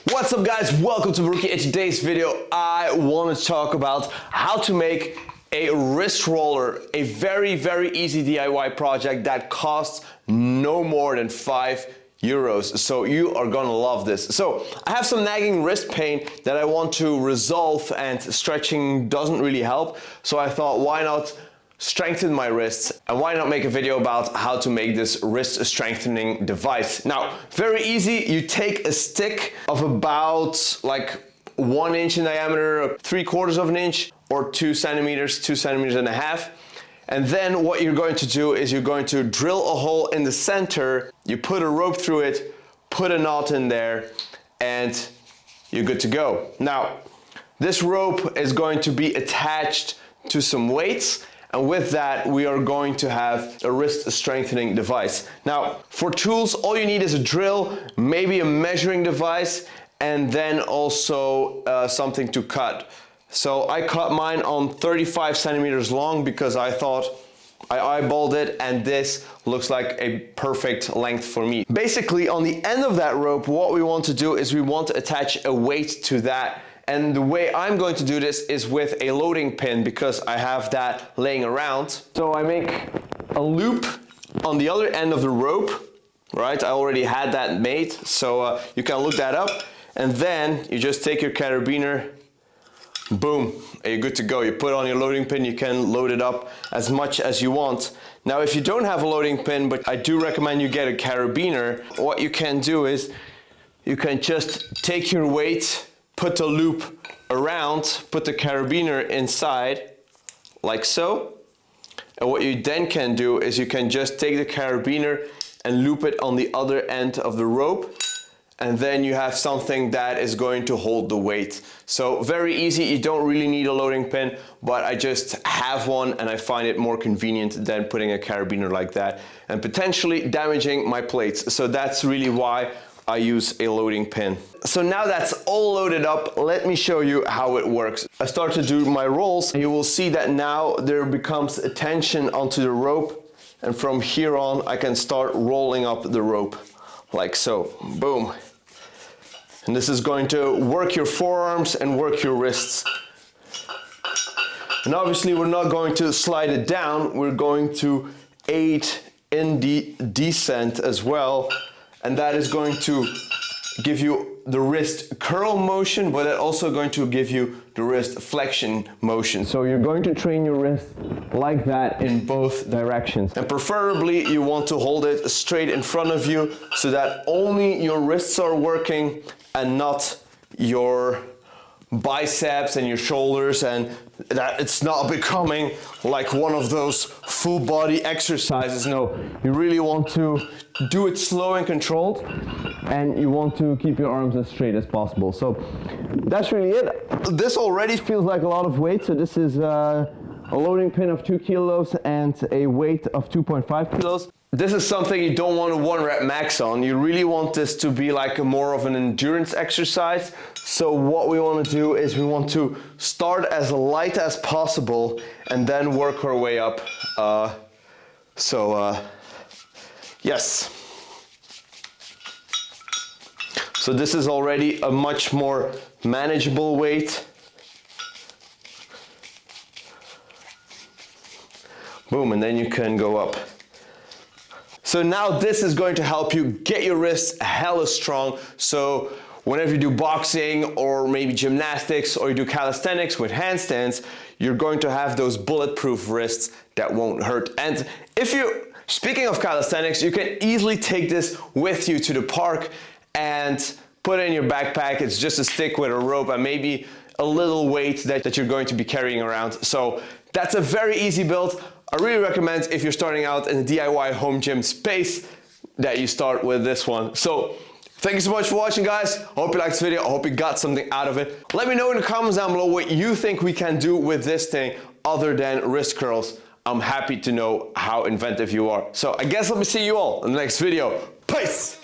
What's up guys, welcome to Barrookie. In today's video I want to talk about how to make a wrist roller, a very easy DIY project that costs no more than €5. So you are gonna love this. So I have some nagging wrist pain that I want to resolve, and stretching doesn't really help. So I thought, why not strengthen my wrists, and why not make a video about how to make this wrist strengthening device. Now, very easy. You take a stick of about like 1 inch in diameter, 3/4 of an inch, or 2 centimeters, 2.5 centimeters. And then what you're going to do is you're going to drill a hole in the center, you put a rope through it, put a knot in there, and you're good to go. Now, this rope is going to be attached to some weights, and with that, we are going to have a wrist strengthening device. Now, for tools, all you need is a drill, maybe a measuring device, and then also something to cut. So I cut mine on 35 centimeters long because I thought, I eyeballed it, and this looks like a perfect length for me. Basically, on the end of that rope, what we want to do is we want to attach a weight to that. And the way I'm going to do this is with a loading pin, because I have that laying around. So I make a loop on the other end of the rope, right? I already had that made, so you can look that up. And then you just take your carabiner, boom, and you're good to go. You put on your loading pin, you can load it up as much as you want. Now, if you don't have a loading pin, but I do recommend you get a carabiner, what you can do is you can just take your weight, put the loop around, put the carabiner inside, like so. And what you then can do is you can just take the carabiner and loop it on the other end of the rope. And then you have something that is going to hold the weight. So very easy, you don't really need a loading pin, but I just have one and I find it more convenient than putting a carabiner like that and potentially damaging my plates. So that's really why I use a loading pin. So now that's all loaded up, let me show you how it works. I start to do my rolls, and you will see that now there becomes a tension onto the rope, and from here on I can start rolling up the rope, like so, boom. And this is going to work your forearms and work your wrists. And obviously we're not going to slide it down, we're going to aid in the descent as well. And that is going to give you the wrist curl motion, but it's also going to give you the wrist flexion motion. So you're going to train your wrist like that in both directions. And preferably you want to hold it straight in front of you so that only your wrists are working and not your biceps and your shoulders, and that it's not becoming like one of those full body exercises. No, you really want to do it slow and controlled, and you want to keep your arms as straight as possible. So that's really it. This already feels like a lot of weight. So this is a loading pin of 2 kilos and a weight of 2.5 kilos. This is something you don't want to 1 rep max on. You really want this to be like more of an endurance exercise. So what we want to do is we want to start as light as possible and then work our way up. Yes. So this is already a much more manageable weight. Boom, and then you can go up. So now this is going to help you get your wrists hella strong. So whenever you do boxing or maybe gymnastics or you do calisthenics with handstands, you're going to have those bulletproof wrists that won't hurt. And speaking of calisthenics, you can easily take this with you to the park and put it in your backpack. It's just a stick with a rope and maybe a little weight that you're going to be carrying around. So that's a very easy build. I really recommend, if you're starting out in the DIY home gym space, that you start with this one. So thank you so much for watching, guys. I hope you liked this video. I hope you got something out of it. Let me know in the comments down below what you think we can do with this thing other than wrist curls. I'm happy to know how inventive you are. So I guess let me see you all in the next video. Peace!